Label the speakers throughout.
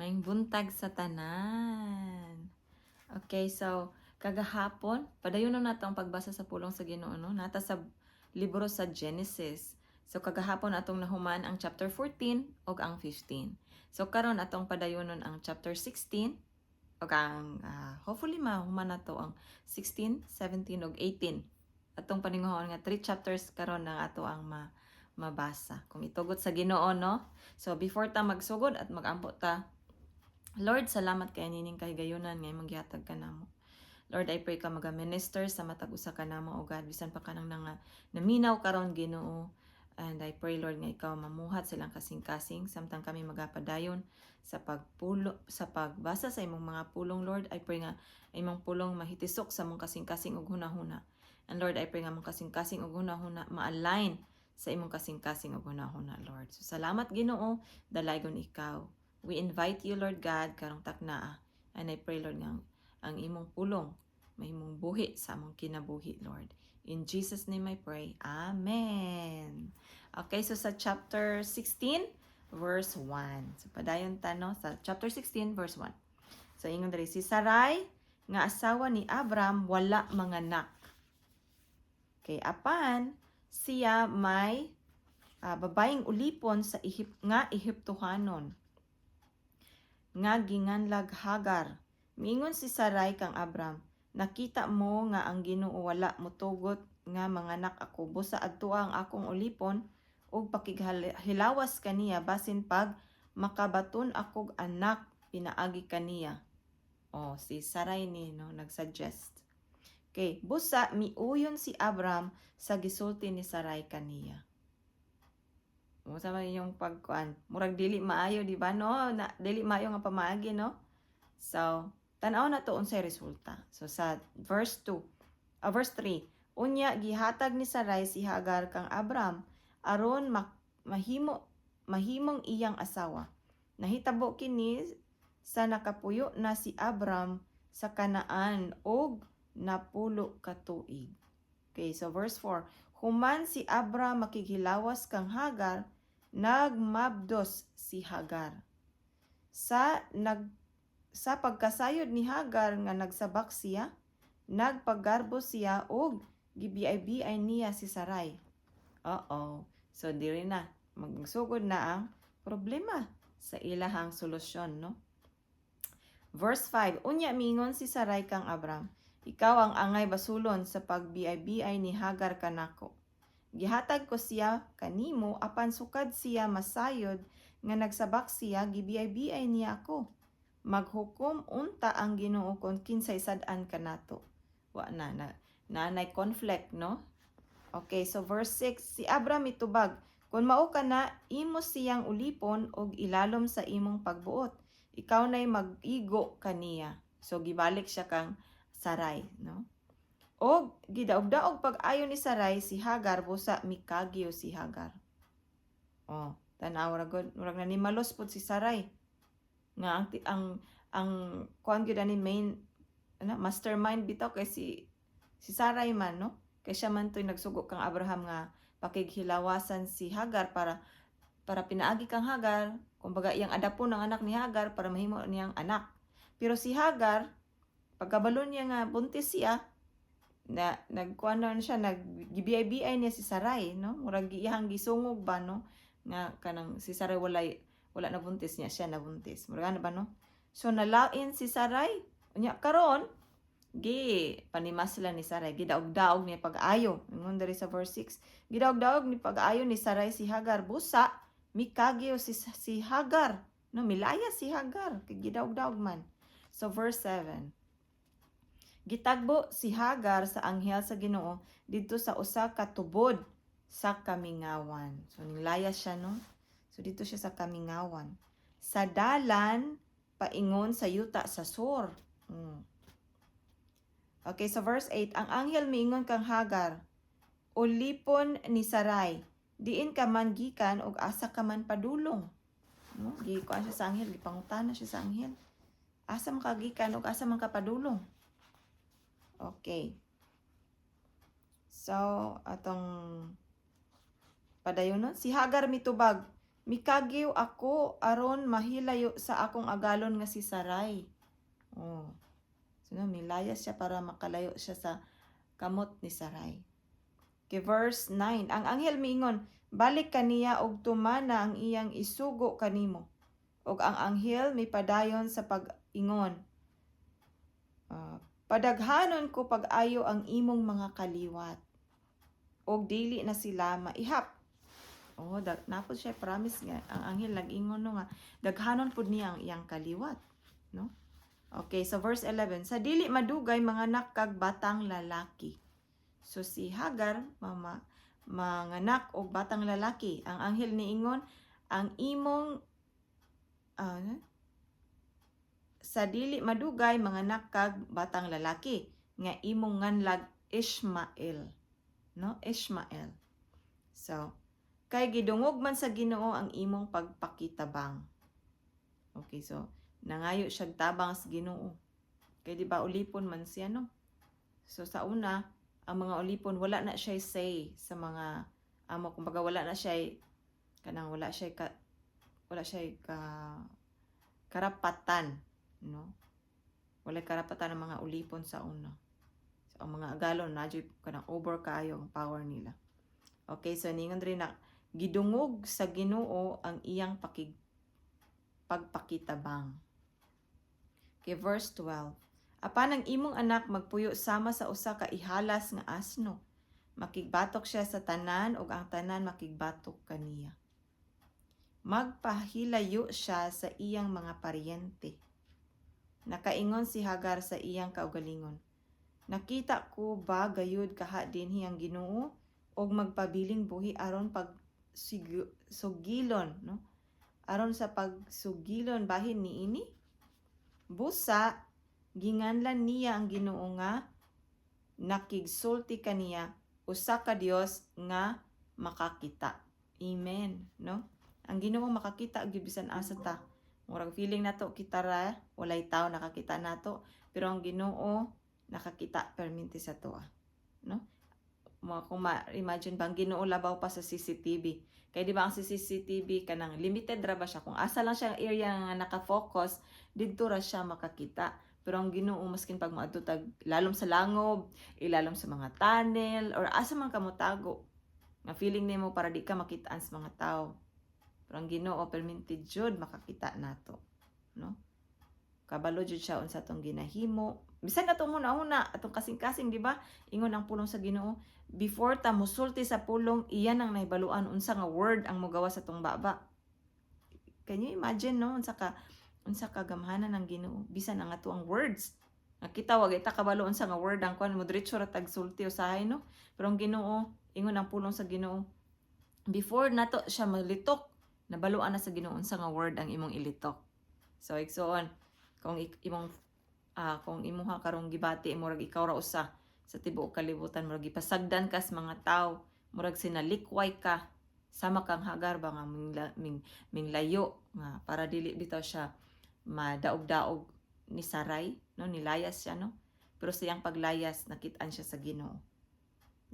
Speaker 1: Maing buntag sa tanan. Okay, so kagahapon, padayonon nato ang pagbasa sa pulong sa Ginoo no? Nata sa libro sa Genesis. So kagahapon atong nahuman ang chapter 14 ug ang 15. So karon atong padayonon ang chapter 16 ug ang hopefully mahuman nato ang 16, 17 ug 18. Atong paninguhon nga 3 chapters karon na ato ang mabasa. Kung itugot sa Ginoo no. So before ta magsugod at magampo ta, Lord, salamat kay nining kahigayunan nga imong gihatag kanamo. Lord, I pray ka maga-minister sa matag usa kanamo o God, bisan pa kanang naminaw karon Ginoo. And I pray Lord nga ikaw mamuhat silang kasing-kasing samtang kami magapadayon sa sa pagbasa sa imong mga pulong Lord. I pray nga imong pulong mahitisok sa mong kasing-kasing ug hunahuna. And Lord, I pray nga mong kasing-kasing ug hunahuna ma-align sa imong kasing-kasing ug hunahuna Lord. So salamat Ginoo, dalaygon ikaw. We invite you, Lord God, karong taknaa. And I pray, Lord, nga ang imong pulong, mahimong buhi sa among kinabuhi, Lord. In Jesus' name I pray. Amen. Okay, so sa chapter 16, verse 1. So padayon tano sa chapter 16, verse 1. So ingon diri, si Sarai, nga asawa ni Abram, wala manganak. Kay apan, siya may babaeng ulipon sa Ehiptohanon nga ginganlag Hagar. Miingon si Sarai kang Abram, nakita mo nga ang Ginoo wala motugot nga manganak ako, busa adto ang akong ulipon ug pakighilawas kaniya basin pag makabaton akog anak pinaagi kaniya. Si Sarai ni no nagsuggest. Okay, busa miuyon si Abram sa gisulti ni Sarai kaniya. Sama yung pagkuan. Murag dili maayo, di ba no? Dili maayo nga pamaagi, no? So, tan-aw na to unsay resulta. So sa verse 3, unya gihatag ni Sarai si Hagar kang Abram aron mahimong iyang asawa. Nahitabo kini sa nakapuyo na si Abram sa Kanaan og napulo ka tuig. Okay, so verse 4. Human si Abram makighilawas kang Hagar, nagmabdos si Hagar. Sa pagkasayod ni Hagar nga nagsabak siya, nagpagarbo siya og gibiay-biay niya si Sarai. So diri na magsugod na ang problema sa ilahang solusyon, no? Verse 5. Unya mingon si Sarai kang Abram, ikaw ang angay basulon sa pagbiay-biay ni Hagar kanako. Gihatag ko siya kanimo apan sukad siya masayod nga nagsabak siya, gibiay-biay niya ako. Maghukom unta ang Ginoo kon kinsay sad-an kanato. Nanay conflict, no? Okay, so verse 6, si Abram mitubag, kung mao ka na, imo siyang ulipon og ilalom sa imong pagbuot. Ikaw na'y mag-igo kaniya. So gibalik siya kang Sarai, no? O gidaog-daog pag-ayo ni Sarai si Hagar, busa mikagyo si Hagar. Tanaw murag na ni malos pud si Sarai. Nga ang kuan gyud ani main mastermind bitaw kay si Sarai man, no? Kay siya man to'y nagsugo kang Abraham nga pakighilawasan si Hagar para pinaagi kang Hagar, kumbaga iyang adapon ng anak ni Hagar para mahimo niyang anak. Pero si Hagar, pagkabalo niya nga buntis siya, nagkuan siya, naggibiay-biay niya si Sarai, no? Murag iyang gisungog ba, no? Nga kanang si Sarai wala na buntis niya, siya nabuntis. Murag ano ba, no? So nalain si Sarai. Unya karon, panimas sila ni Sarai, gidaog-daog niya pag-ayo. Ingon diri sa verse 6. Gidaog-daog ni pag-ayo ni Sarai si Hagar, busa mikagyo si Hagar, no? Milaya si Hagar kay gidaog-daog man. So verse 7. Gitagbo si Hagar sa anghel sa Ginoo didto sa usa ka tubod sa kamingawan. So nilaya siya, no? So dito siya sa kamingawan. Sa dalan paingon sa yuta sa Sur. Okay, so verse 8, ang anghel miingon kang Hagar, ulipon ni Sarai, diin ka man gikan og asa ka man padulong. No? Gikuan siya sa anghel, gipangutana siya sa anghel. Asa man ka gikan og asa man ka padulong. Okay. So, atong padayonon, si Hagar mitubag, Mikagiw ako aron mahilayo sa akong agalon nga si Sarai. Oh. So, no, milayas siya para makalayo siya sa kamot ni Sarai. Okay, verse 9. Ang anghel miingon, balik kaniya og tumana ang iyang isugo kanimo. Og ang anghel mipadayon sa pag-ingon. Padaghanon ko pag-ayo ang imong mga kaliwat. Og dili na sila maihap. Oh, napod siya promise nga. Ang anghel nag-ingon no nga, daghanon pud niya ang iyang kaliwat. No? Okay, so verse 11. Sa dili madugay mga anak kag batang lalaki. So si Hagar, manganak og batang lalaki. Ang anghel niingon, ang imong sa dili madugay manganak kag batang lalaki nga imong nganlag Ishmael. No? Ishmael. So, kay gidungog man sa Ginoo ang imong pagpakitabang. Okay, so nangayo siya tabang sa Ginoo. Kay di ba ulipon man siya, no? So sa una, ang mga ulipon wala na siya say sa mga amo, kumbaga wala na siya kanang wala siya karapatan, no? Wala karapatan ng mga ulipon sa una. So ang mga agalon na kanang over kaayo ang power nila. Okay, so ningon rin na gidungog sa Ginoo ang iyang pagpakitabang. Okay, verse 12. Apan ang imong anak magpuyo sama sa usa ka ihalas nga asno. Makigbatok siya sa tanan ug ang tanan makigbatok kaniya. Magpahilayo siya sa iyang mga paryente. Nakaingon si Hagar sa iyang kaugalingon. Nakita ko ba gayud kaha dinhi ang Ginoo og magpabiling buhi aron sugilon, no? Aron sa pagsugilon bahin niini? Busa ginganlan niya ang Ginoo nga nakigsulti kaniya usa ka Dios nga makakita. Amen, no? Ang Ginoo makakita gyud bisan asa ta. Murag feeling nato kita ra walay tawo nakakita nato, pero ang Ginoo nakakita perminti sa toa, no? Kung ma-imagine bang Ginoo labaw pa sa CCTV. Kaya di ba ang CCTV kanang limited ra ba siya? Kung asa lang siya area nga naka-focus, didto ra siya makakita. Pero ang Ginoo maskin pag maadto tag lalom sa langob, ilalom sa mga tunnel or asa man kamo tago. Nga feeling nimo para di ka makitaan sa mga tao. Pero ang Ginoo permitted jud makakita nato, no? Kabalo jud siya unsa tong ginahimo. Bisan na itong una-una, atong kasing-kasing, di ba? Ingon ang pulong sa Ginoo. Before ta musulti sa pulong, iyan ang naibaluan unsa nga word ang mogawa sa tong baba. Can you imagine, no? Unsa ka gamhanan ng Ginoo bisan ang ato ang words. Nakita wag ita kabalo unsa nga word ang kuan mo diretso ra tag sulti usahay, no? Pero ang Ginoo, ingon ang pulong sa Ginoo. Before nato siya malitok, nabaluan na sa Ginoo unsa nga word ang imong ilitok. So igsoon, kung imuha karong gibati murag ikaw ra usa sa tibuok kalibutan, murag ipasagdan ka sa mga tao, murag sinalikway ka sama kang Hagar ba nga minglayo nga para dili bitaw siya madaog-daog ni Sarai, no? Nilayas siya, no? Pero siyang paglayas nakitaan siya sa Ginoo.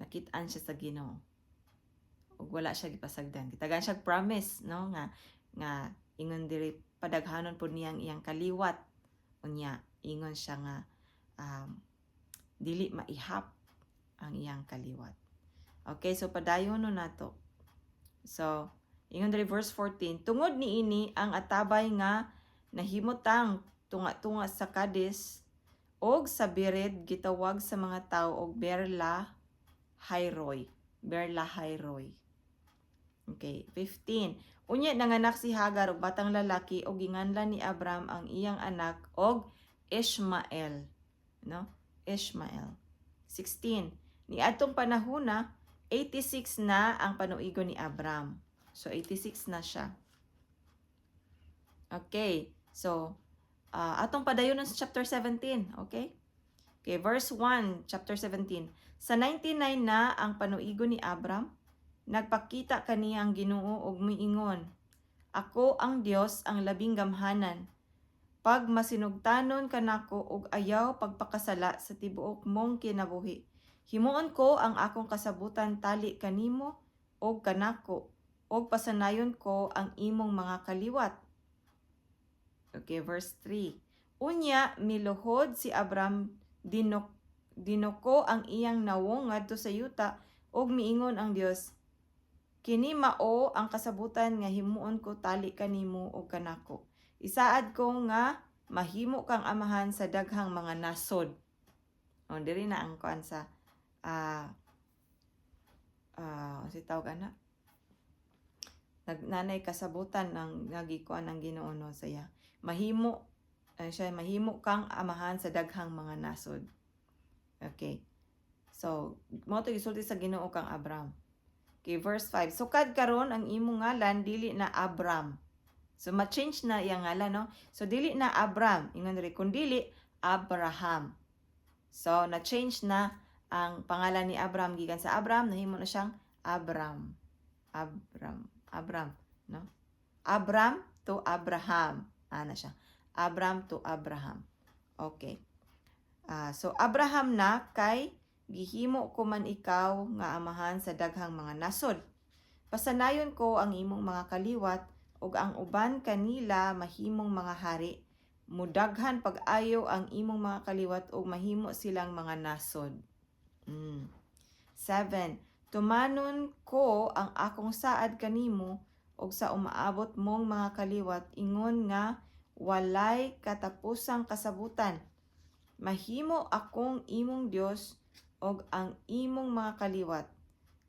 Speaker 1: Nakitaan siya sa Ginoo. Ug wala siya gipasagdan. Kitagan siya promise, no? Nga ingon diri padaghanon pud niyang iyang kaliwat. Unya ingon siya nga dili maihap ang iyang kaliwat. Okay, so padayon no nato. So, ingon diri verse 14, tungod niini ang atabay nga nahimutang tunga-tunga sa Kades og sa Bered gitawag sa mga tawo og Berla Hayroy. Okay, 15. Unya nanganak si Hagar og batang lalaki og ginganlan ni Abram ang iyang anak og Ishmael, no? Ishmael. 16. Niadtong panahona 86 na ang panuigon ni Abram. So 86 na siya. Okay. So atong padayon sa chapter 17, okay? Okay, verse 1, chapter 17. Sa 99 na ang panuigon ni Abram, nagpakita kaniya ang Ginoo og miingon, ako ang Dios ang labing gamhanan. Pag masinugtanon kanako og ayaw pagpakasala sa tibuok mong kinabuhi, himuon ko ang akong kasabutan tali kanimo og kanako og pasanayon ko ang imong mga kaliwat. Okay, verse 3. Unya, miluhod si Abram, dinuko ang iyang nawong ngadto sa yuta, og miingon ang Dios, kini mao ang kasabutan nga himuon ko tali kanimo og kanako. Isaad ko nga mahimo kang amahan sa daghang mga nasod. O, diri na ang kuan sa si tawag ana, nagnanay kasabutan ng nagikuan ng Ginoo no saya. Mahimo kang amahan sa daghang mga nasod. Okay. So, mo to gisulti sa Ginoo kang Abram. Okay, verse 5. Sukad karon ang imong ngalan dili na Abram. So, ma-change na iyang ngalan, no? So, dili na Abram. Ingon rin, kung dili, Abraham. So, na-change na ang pangalan ni Abram. Gikan sa Abram, nahimo na siyang Abram, no? Abram to Abraham. Ana siya. Abram to Abraham. Okay. So, Abraham na kay gihimo ko man ikaw nga amahan sa daghang mga nasod. Pasanayon ko ang imong mga kaliwat ug ang uban kanila mahimong mga hari. Mudaghan pag-ayo ang imong mga kaliwat ug mahimo silang mga nasod. 7. Tumanon ko ang akong saad kanimo ug sa umaabot mong mga kaliwat ingon nga walay katapusang kasabutan. Mahimo akong imong Dios og ang imong mga kaliwat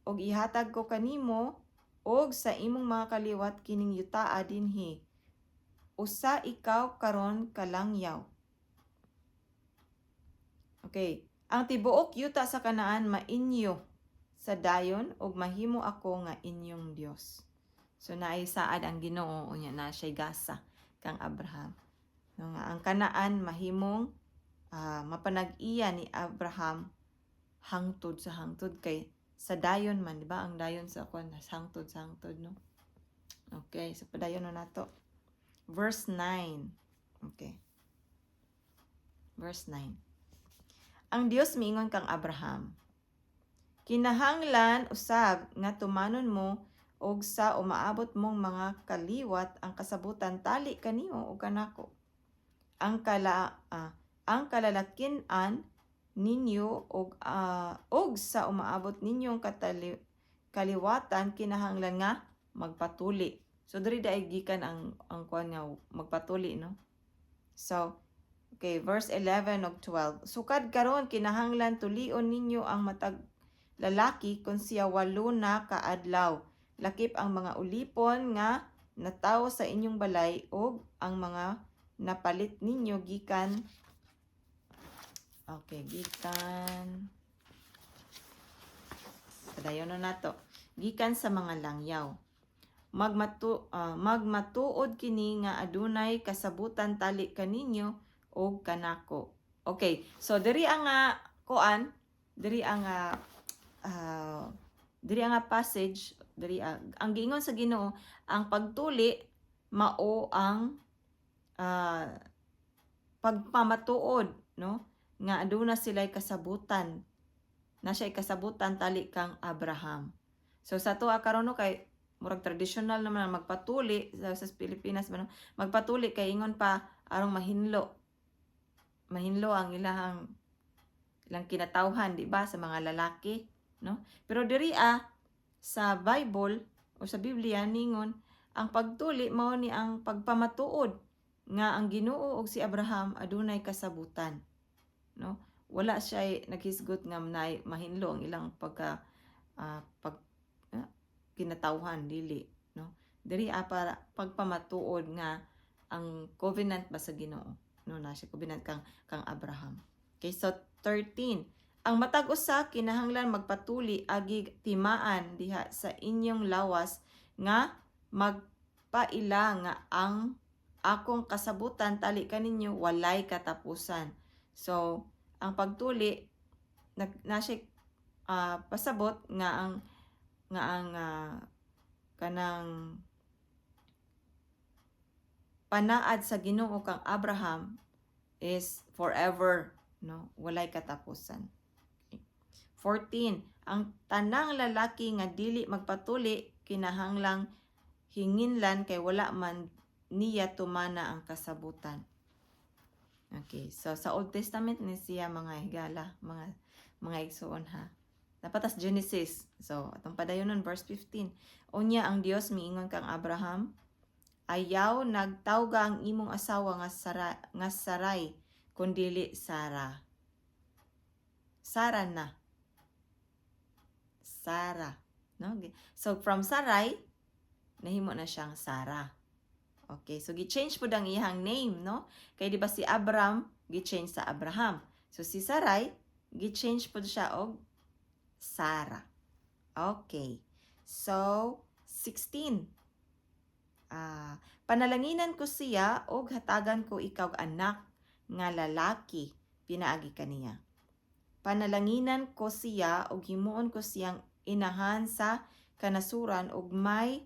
Speaker 1: og ihatag ko kanimo og sa imong mga kaliwat kining yutaa dinhi. Usa ikaw karon kalangyaw. Okay, ang tibuok yuta sa Kanaan mainyo sa dayon og mahimo ako nga inyong Dios. So naay saad ang Ginoo unya na siya gasa kang Abraham. No, nga ang Kanaan mahimong mapanag-iya ni Abraham hangtod sa hangtod kay sa dayon man, di ba? Ang dayon sa kon hangtod sa hangtod, no? Okay, so padayon na nato. Verse 9. Okay. Verse 9. Ang Dios miingon kang Abraham, kinahanglan usab nga tumanon mo og sa umaabot mong mga kaliwat ang kasabutan tali kanimo og kanako. Ang kalalakin-an ninyo og sa umaabot ninyong kaliwatan kinahanglan nga magpatuli. So diri daay gikan ang kuan nga magpatuli, no? So okay, verse 11 ug 12. Sukad karon kinahanglan tulion ninyo ang matag lalaki kung siya 8 na kaadlaw. Lakip ang mga ulipon nga natawo sa inyong balay ug ang mga napalit ninyo gikan padayon na nato. Gikan sa mga langyaw. Magmatuod kini nga adunay kasabutan tali kaninyo og kanako. Okay, so diri ang diri ang passage, diri ang giingon sa Ginoo, ang pagtuli mao ang pagpamatuod, no? Nga aduna sila'y kasabutan. Na siya'y kasabutan tali kang Abraham. So sa tuwa karon no kay murag traditional naman magpatuli sa Pilipinas ba, no? Magpatuli kay ingon pa arong mahinlo ang ilang kinatawhan, di ba, sa mga lalaki, no? Pero diri sa Bible o sa Biblia ningon ang pagtuli mao ni ang pagpamatuod nga ang Ginoo og si Abraham adunay kasabutan, no? Wala siya naghisgot nga mahinlo ang ilang kinatawhan, dili, no? Diri para pagpamatuod nga ang covenant ba sa Ginoo, no? Na siya covenant kang Abraham. Okay, so 13. Ang matag usa kinahanglan magpatuli agi timaan diha sa inyong lawas nga magpaila nga ang akong kasabutan tali kaninyo walay katapusan. So ang pagtuli na siya pasabot nga ang kanang panaad sa Ginoo kang Abraham is forever, no? Walay katapusan. Okay. 14. Ang tanang lalaki nga dili magpatuli kinahanglang hinginlan kay wala man niya tumana ang kasabutan. Okay, so sa Old Testament ni siya mga higala, mga igsoon ha. Dapat as Genesis. So, atong padayonon verse 15. Unya ang Dios miingon kang Abraham, ayaw nagtawga ang imong asawa nga Sarai kundili Sara. Sara na. Sara, no? So from Sarai nahimo na siyang Sara. Okay, so gi-change pud ang iyang name, no? Kay di ba si Abram gi-change sa Abraham. So si Sarai gi-change pud siya og Sara. Okay. So 16. Panalanginan ko siya og hatagan ko ikaw anak nga lalaki pinaagi kaniya. Panalanginan ko siya og himuon ko siyang inahan sa kanasuran og may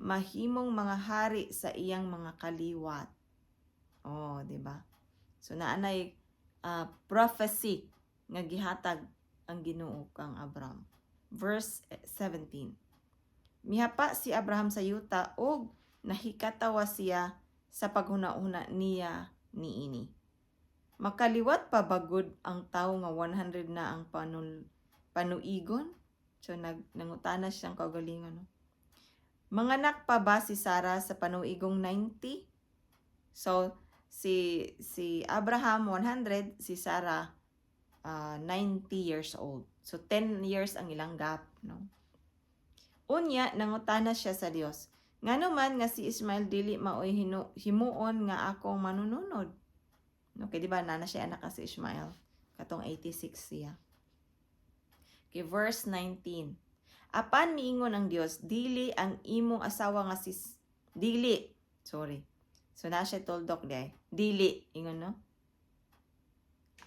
Speaker 1: mahimong mga hari sa iyang mga kaliwat. Oh, di ba? So naanay prophecy nga gihatag ang Ginoo kang Abram. Verse 17. Mihapa si Abraham sa yuta og nahikatawa siya sa paghuna-una niya niini. Makaliwat pa bagud ang tawo nga 100 na ang panuigon? So nangutana siyang kaugalingon, no? Manganak pa ba si Sarah sa panuigong 90? So si Abraham 100, si Sarah 90 years old. So 10 years ang ilang gap, no? Unya nangutana siya sa Dios, ngano man nga si Ismael dili maoy himuon nga akong manununod. Okay, di ba nana siya anak si Ismael? Katong 86 siya. Okay, verse 19. Apan miingon ang Dios, dili ang imong asawa nga si dili. Sorry. So na siya toldok day. Dili, ingon no?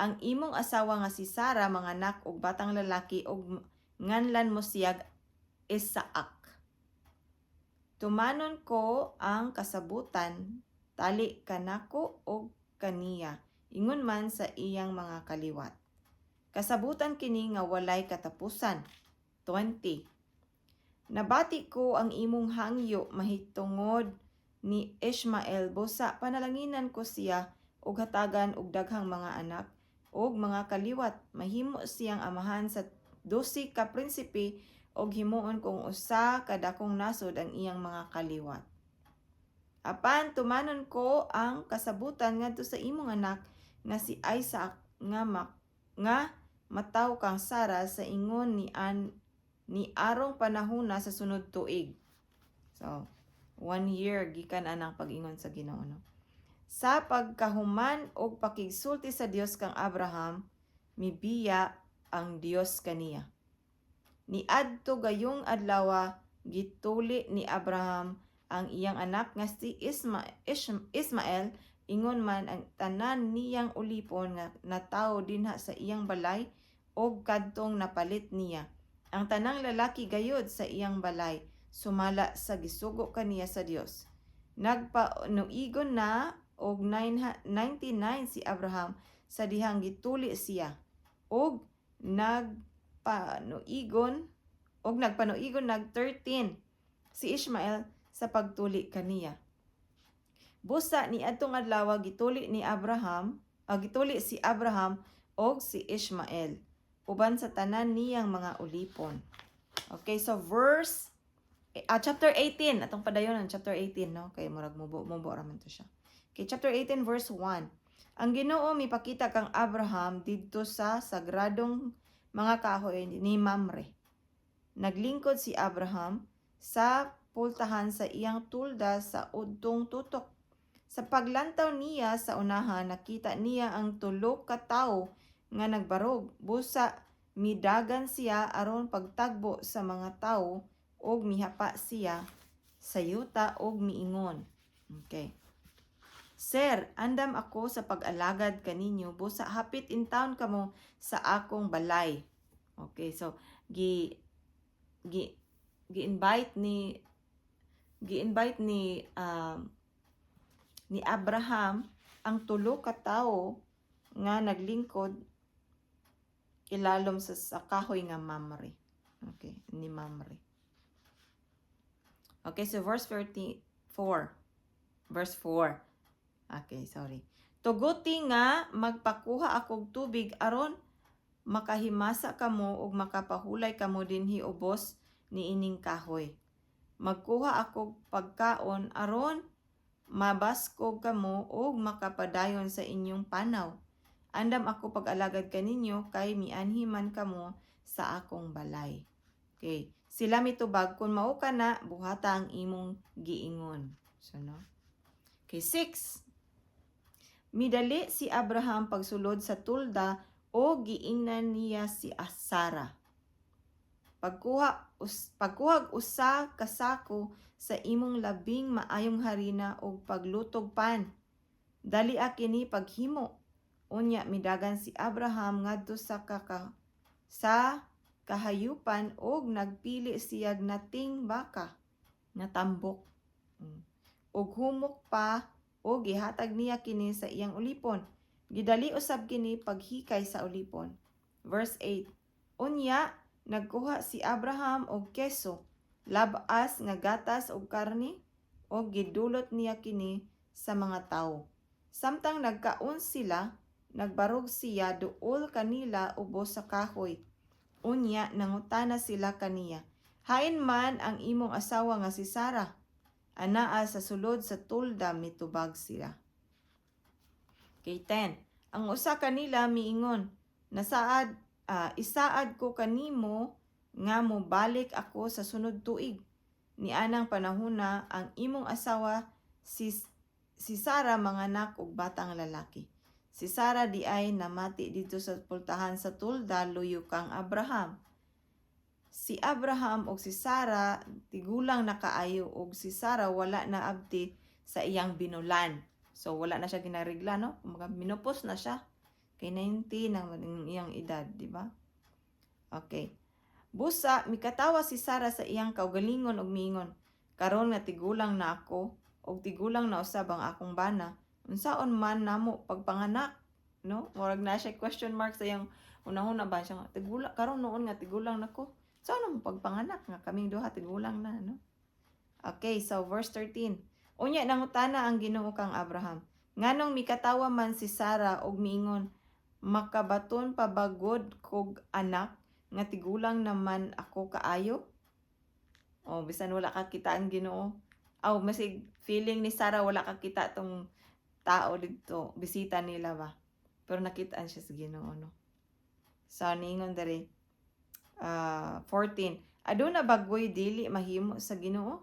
Speaker 1: Ang imong asawa nga si Sarah manganak og batang lalaki og nganlan mo siyag Isaak. Tumanon ko ang kasabutan tali kanako og kaniya, ingon man sa iyang mga kaliwat. Kasabutan kini nga walay katapusan. 20. Nabati ko ang imong hangyo mahitungod ni Ishmael, busa panalanginan ko siya og hatagan og daghang mga anak og mga kaliwat, mahimo siyang amahan sa 12 ka prinsipe og himuon kong usa ka dakong nasod ang iyang mga kaliwat. Apan tumanon ko ang kasabutan ngadto sa imong anak nga si Isaac nga mataw kang Sarah sa ingon ni arong panahona sa sunod tuig. So 1 year gikan anang pag-ingon sa Ginoo, no? Sa pagkahuman og pakigsulti sa Dios kang Abraham, mibiya ang Dios kaniya. Niadto gayong adlaw gituli ni Abraham ang iyang anak nga si Ismael, ingon man ang tanan niyang ulipon nga natawo dinha sa iyang balay og kadtong napalit niya. Ang tanang lalaki gayud sa iyang balay sumala sa gisugo kaniya sa Dios. Nagpanuigon na og 99 si Abraham sa dihang gituli siya og nagpanuigon nag 13 si Ishmael sa pagtuli kaniya. Busa ni adtong adlaw gituli si Abraham og si Ishmael uban sa tanan niyang mga ulipon. Okay, so chapter 18 atong padayon ang chapter 18, no? Kay murag mubo raman to siya. Okay, chapter 18 verse 1. Ang Ginoo mipakita kang Abraham didto sa sagradong mga kahoy ni Mamre. Naglingkod si Abraham sa pultahan sa iyang tulda sa udtong tutok. Sa paglantaw niya sa unahan, nakita niya ang tulo ka tawo nga nagbarog. Busa midagan siya aron pagtagbo sa mga tawo og mihapa siya sa yuta og miingon. Okay. Sir, andam ako sa pag-alagad kaninyo, busa hapit in town kamo sa akong balay. Okay, so gi-invite ni Abraham ang tulo ka tawo nga naglingkod ilalom sa kahoy nga Mamre. Okay, ni Mamre. Okay, so verse 4. Verse 4. Okay, sorry. Tuguti nga magpakuha akog tubig aron makahimasa kamo ug makapahulay kamo dinhi ubos niining kahoy. Magkuha akog pagkaon aron mabaskog kamo ug makapadayon sa inyong panaw. Andam ako pag-alagad kaninyo kay mianhi man kamo sa akong balay. Okay. Sila mitubag kung mao ka na buhata ang imong giingon. So no. Okay, 6. Midali si Abraham pagsulod sa tulda o giingnan niya si Sara. Pagkuhag usa ka sako sa imong labing maayong harina o paglutog pan. Dali kini paghimo. Unya midagan si Abraham ngadto sa kahayupan og nagpili siyag nating baka nga tambok. Og humok pa o gihatag niya kini sa iyang ulipon. Gidali usab kini paghikay sa ulipon. Verse 8. Unya nagkuha si Abraham og keso, labas nga gatas og karne, og gidulot niya kini sa mga tawo. Samtang nagkaon sila, nagbarog siya duol kanila ubos sa kahoy. Unya nangutana sila kaniya, hain man ang imong asawa nga si Sara. Anaa sa sulod sa tulda mitubag sila. Okay, 10. Ang usa kanila miingon, isaad ko kanimo nga mobalik ako sa sunod tuig. Nianang panahona ang imong asawa si Sara manganak og batang lalaki. Si Sara di ay namati dito sa pultahan sa tulda luyo kang Abraham. Si Abraham og si Sara tigulang na kaayo og si Sara wala na abti sa iyang binulan. So wala na siya ginarigla, no? Kumaga minopos na siya. Kay 90 nang iyang edad, di ba? Okay. Busa mikatawa si Sara sa iyang kaugalingon og miingon, karon nga tigulang na ako og tigulang na usab ang akong bana. Unsaon man namo pagpanganak, no? Murag na siya question mark sa iyang unahuna ba siya tigulang karon noon nga tigulang nako. Saan mo pagpanganak nga kaming duha tigulang na, no? Okay, so verse 13. Unya nangutana ang Ginoo kang Abraham, nganong mikatawa man si Sara og miingon, makabaton pa bagod kog anak nga tigulang naman ako kaayo? O bisan wala ka kita ang Ginoo. Aw masig feeling ni Sara wala ka kita tong tao dito, bisita nila ba. Pero nakitaan siya sa Ginoo, no? So niingon diri 14. Aduna bagoy dili mahimo sa Ginoo?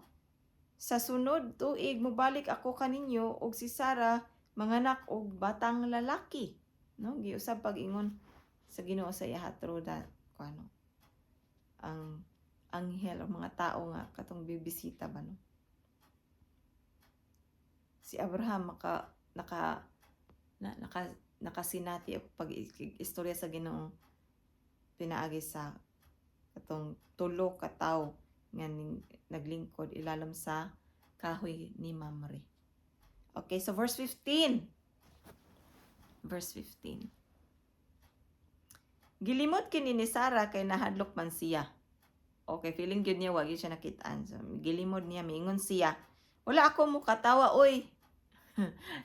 Speaker 1: Sa sunod tuig mobalik ako kaninyo og si Sara manganak og batang lalaki, no? Giusab pag-ingon sa Ginoo sa iya hatroda kuno. Ang anghel o mga tao nga katong bibisita ba, no? Si Abraham nakasinati og pag-istorya sa Ginoo pinaagi sa katong tulo ka tawo nga naglingkod ilalim sa kahoy ni Mamre. Okay, so verse 15. Verse 15. Gilimot kini ni Sara kay nahadlok man siya. Okay, feeling gyud niya wagi siya nakitaan. So gilimod niya miingon siya, wala ako mo katawa oy.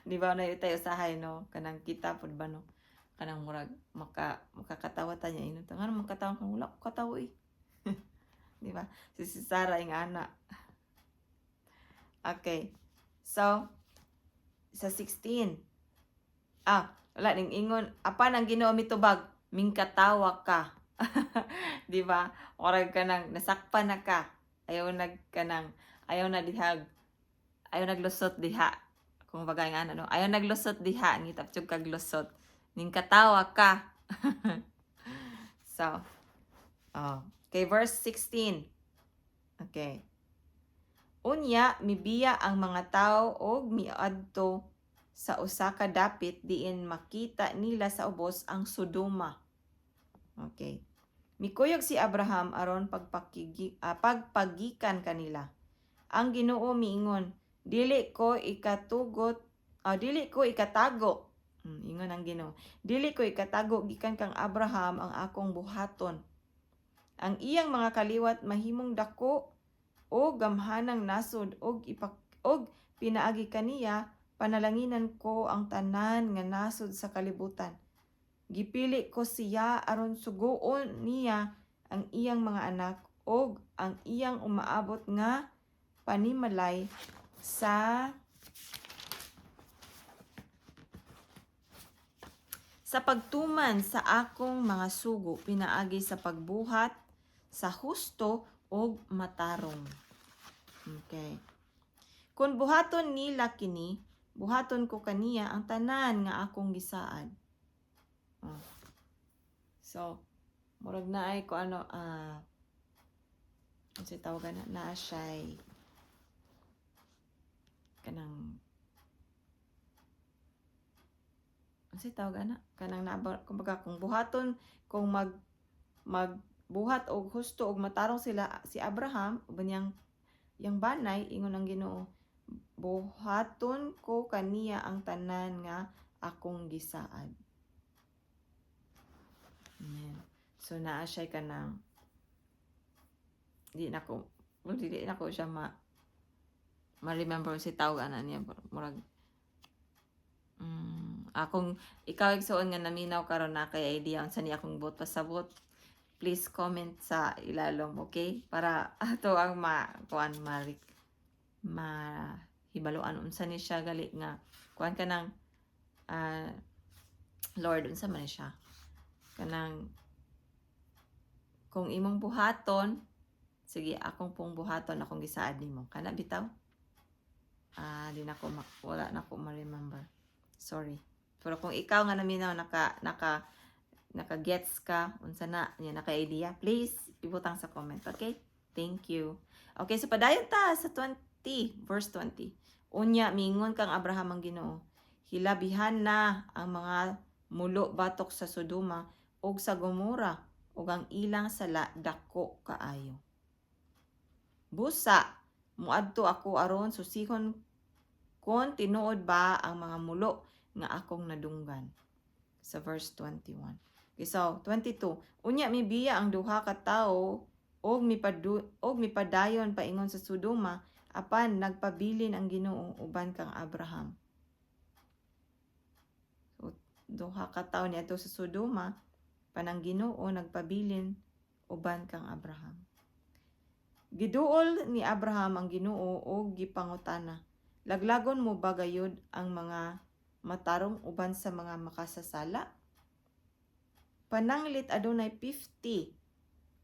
Speaker 1: Di ba na tayo usahay, no? Kanang kita pud ba, no? Kanang murag makakatawa ta niya ino. Ngano makatawa kang wala ko katawa eh. Di ba? Si Sara ing ana. Okay. So sa 16. Wala ning ingon, apa nang Ginoo mitubag, mingkatawa ka. Di ba? Orag kanang nasakpan na ka. Ayaw na dihag. Ayaw naglusot diha. Kung bagay nga no. Ayaw naglusot diha, ngitapchog kag lusot. Mingkatawa ka. So, okay, verse 16. Okay. Unya, mibiya ang mga tao og miadto sa usa ka dapit diin makita nila sa ubos ang Sodoma. Okay. Mikuyog si Abraham aron pagpagikan kanila. Ang Ginoo miingon, dili ko ikatago. Ingon ang Ginoo. Dili ko ikatago gikan kang Abraham ang akong buhaton. Ang iyang mga kaliwat mahimong dako o gamhanang nasod og pinaagi kaniya, panalanginan ko ang tanan nga nasod sa kalibutan. Gipili ko siya aron sugoon niya ang iyang mga anak og ang iyang umaabot nga panimalay sa pagtuman sa akong mga sugo, pinaagi sa pagbuhat sa husto og matarong. Okay. Kung buhaton nila kini, buhaton ko kaniya ang tanan nga akong gisaad. So, murag na ay ko ano, ano siya tawagan na siya'y kanang ano siya tawagan na? Kanang kumbaga kung buhaton, kung magbuhat og husto og matarong sila si Abraham, uban yang banay, ingon ang Ginoo, buhaton ko kaniya ang tanan nga akong gisaad. Amen. So naa siya kanang di na ko siya ma-remember si tawag ana niya murag akong ikaw igsuon nga naminaw karon na kay idea unsa ni akong buot pasabot, please comment sa ilalom, okay, para ato ang mahibaluan unsa ni siya gali nga kuan kanang Lord unsa man siya kanang kung imong buhaton, sige akong pong buhaton akong gisaad nimo kana bitaw. Di na ko wala na ko ma-remember, sorry. Pero kung ikaw nga naminaw naka-gets ka unsa na nya naka-idea, please ibutang sa comment, okay? Thank you. Okay, so padayon ta sa 20 verse 20. Unya mingon kang Abraham ang Ginoo, hilabihan na ang mga mulo batok sa Sodoma ug sa Gomora ug ang ilang sala dako kaayo. Busa muadto ako aron susihon kon tinuod ba ang mga mulo nga akong nadunggan. Sa verse 21. Okay, so 22. Unya mibiya ang duha ka tawo og mipadayon paingon sa Sodoma apan nagpabilin ang Ginoo uban kang Abraham. So duha ka tawo niadto sa Sodoma panang Ginoo nagpabilin uban kang Abraham. Giduol ni Abraham ang Ginoo og gipangutana, laglagon mo ba gayud ang mga matarong uban sa mga makasasala? Pananglit adunay 50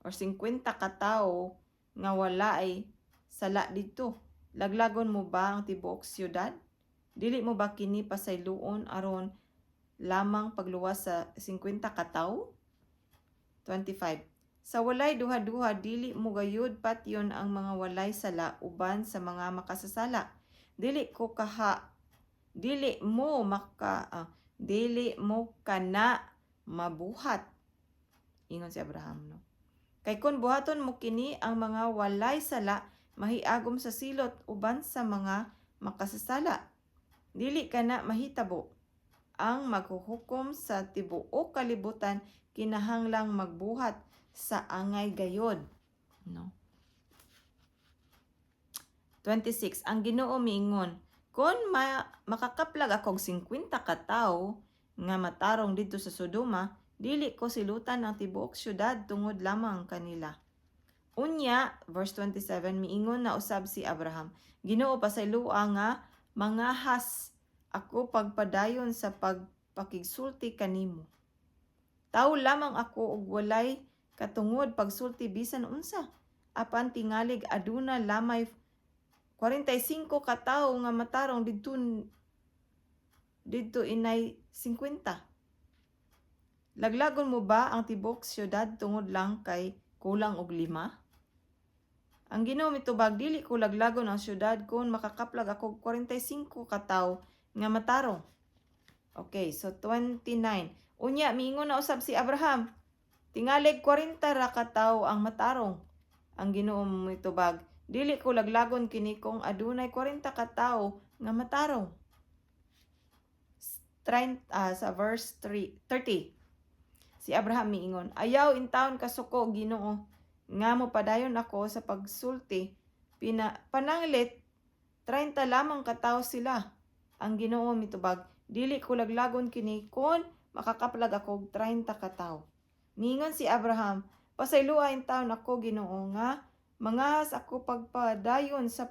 Speaker 1: or 50 ka tawo nga wala ay sala dito. Laglagon mo ba ang tibuok syudad? Dili mo ba kini pasayloon aron lamang pagluwas sa 50 ka tawo? 25. Sa walay duha-duha dili mo gayud patyon ang mga walay sala uban sa mga makasasala. Dili mo kana mabuhat. Ingon si Abraham, no? Kay kun buhaton mo kini ang mga walay sala, mahiagom sa silot uban sa mga makasasala. Dili kana mahitabo. Ang maghuhukom sa tibuok kalibutan kinahanglang magbuhat sa angay gayod, no? 26. Ang Ginoo miingon, kon makakaplag akong 50 ka tawo nga matarong dito sa Sodoma, dili ko silutan ang tibuok syudad tungod lamang kanila. Unya, verse 27, miingon na usab si Abraham, Ginoo pasaylua nga mangahas ako pagpadayon sa pagpakigsulti kanimo. Tawo lamang ako og walay katungod pagsulti bisan unsa. Apan tingalig aduna lamay 45 ka tawo nga matarong didto inay 50. Laglagon mo ba ang tibuok syudad tungod lang kay kulang og 5? Ang Ginoo mitubag, dili ko laglagon ang syudad kung makakaplag ako 45 ka tawo nga matarong. Okay, so 29. Unya miingon na usab si Abraham, tingalig 40 ra ka tawo ang matarong. Ang Ginoo mitubag, dili ko laglagon kini kung adunay 40 ka tawo nga matarong. Sa verse 30. Si Abraham miingon, ayaw intawon kasuko Ginoo nga mo padayon ako sa pagsulti,
Speaker 2: pananglit 30 lamang katawo sila. Ang Ginoo mitubag, dili ko laglagon kini kun makakaplag ako 30 katawo. Ningon si Abraham, pasayloa in taon ako Ginoo nga mangahas ako pagpadayon sa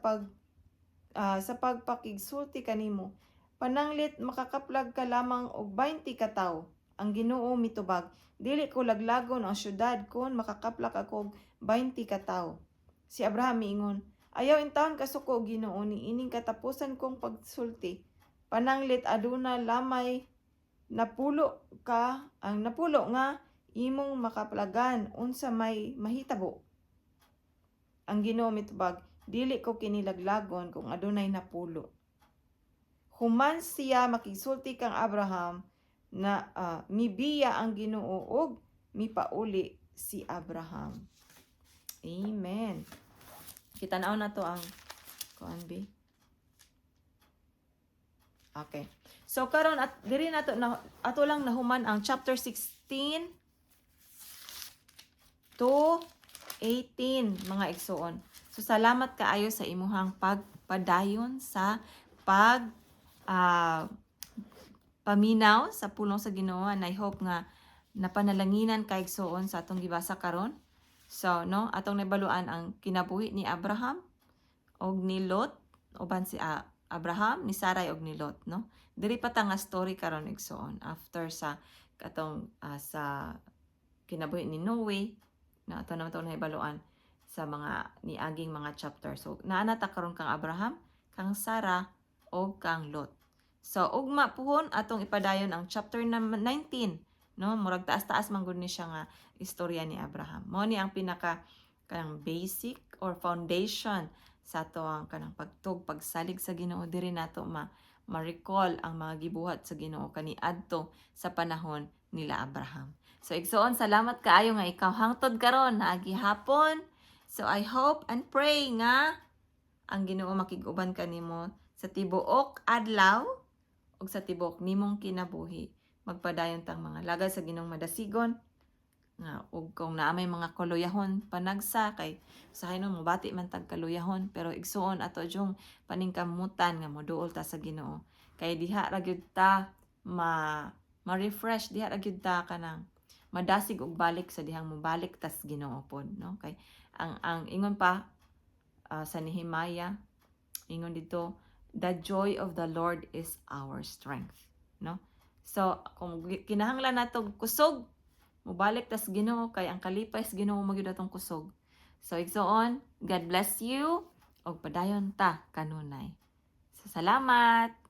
Speaker 2: pagpakigsulti kanimo. Pananglit makakaplag ka lamang og 20 katawo. Ang Ginoo mitubag, dili ko laglagon ang syudad kun makakaplag ako og 20 katawo. Si Abraham miingon, ayaw in taon kasuko Ginoo ni ining katapusan kong pagsulti. Pananglit aduna lamay napulo nga imong makaplagan unsa may mahitabo. Ang Ginoo mitubag, dili ko kinilaglagon kung adunay napulo. Human siya makigsulti kang Abraham na mibiya ang Ginoo og mipauli si Abraham. Amen. Kitanaw na to ang kuan bi. Okay. So karon at diri nato na ato lang nahuman ang chapter 16 to 18 mga igsoon. So salamat kaayo sa imuhang pagpadayon sa paminaw sa pulong sa Ginoo, and I hope nga napanalanginan kay igsoon sa atong gibasa karon. So no, atong nabaluan ang kinabuhi ni Abraham og ni Lot, uban si Abraham, ni Sarai og ni Lot, no? Diri pa ta nga story karon igsoon after sa katong sa kinabuhi ni Noe, na ato naman to nahibaluan sa mga niaging mga chapter. So naana ta karon kang Abraham, kang Sarah o kang Lot. So ugma puhon atong ipadayon ang chapter 19, no? Murag taas-taas man gud ni siya nga istorya ni Abraham. Mao ni ang pinaka kanang basic or foundation sa ato ang kanang pagsalig sa Ginoo. Diri nato ma-recall ang mga gibuhat sa Ginoo kaniadto sa panahon nila Abraham. So igsoon, salamat kaayo nga ikaw hangtod karon na gihapon. So I hope and pray nga ang Ginoo makig-uban kanimo sa tibuok adlaw ug sa tibuok nimong kinabuhi. Magpadayon tang mga lagay sa Ginoong madasigon nga ug kung naamay mga kaluyahon panagsa kay usahay no mobati man tag kaluyahon, pero igsuon ato jung paningkamutan nga moduol ta sa Ginoo kay diha ra gyud ta ma-refresh, diha ra gyud ta kanang madasig og balik sa dihang mobalik tas Ginoo pod, no? Kay ang ingon pa sa Nehemiah, ingon dito, the joy of the Lord is our strength, no? So kung kinahanglan nato kusog mobalik tas Ginoo kay ang kalipay sa Ginoo magyud atong kusog. So igsoon, God bless you og padayon ta kanunay. So salamat.